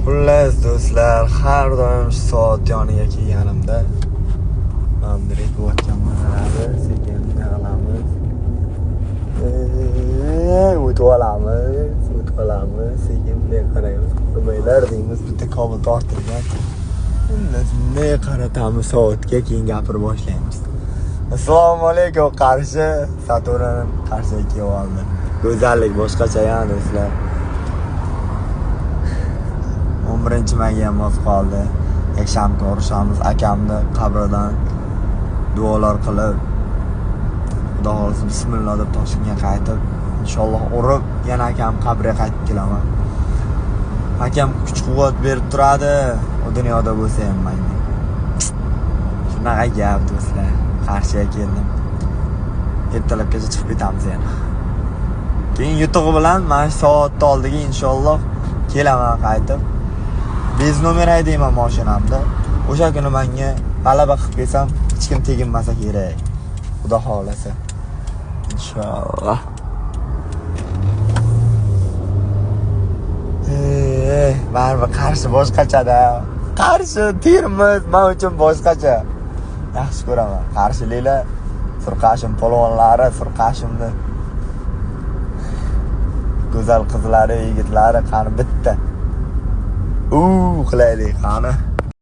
Xullas do'stlar, har doim shu soat yoniga kelganimda Andrey bo'tgan manada sekin qilamiz. O'tib olamiz, sekin qaraymiz. Nimalar deymiz, bitta kabel tortilgan. Bunday qaratamiz soatga, keyin gapirib boshlaymiz. Assalomu alaykum, Qarshi Saturn Qarshiga kelib oldi. Go'zallik boshqacha yana do'stlar. 11-mayga ham oz qoldi. Yakshanba ko'rishamiz. Akamni qabridan duolar qilib, Xudo xolisa bismillah deb Toshkentga qaytib, inshaalloh urib, yana akam qabriga qaytib kelaman. Akam kuch-quvvat berib turadi, u dunyoda bo'lsa ham mayli. Shunaqa gap do'stlar. Qarshiga keldim. Ertalabgacha chiqib ketamiz yana. Keyin yutug'i bilan mana shu soatni oldiga inshaalloh kelaman qaytib. Bez nomer haydayman mashinamda. O'sha kuni menga g'alaba qilib kelsam, hech kim teginmasa kerak. Xudo xolasa. Inshaalloh. Baribir Qarshi boshqacha-da. Qarshi Termiz men uchun boshqacha. Yaxshi ko'raman. Qarshiliklar, Surqashim polvonlari, Surqashimni go'zal qizlari, yigitlari qani bitta. Qilaylik qani.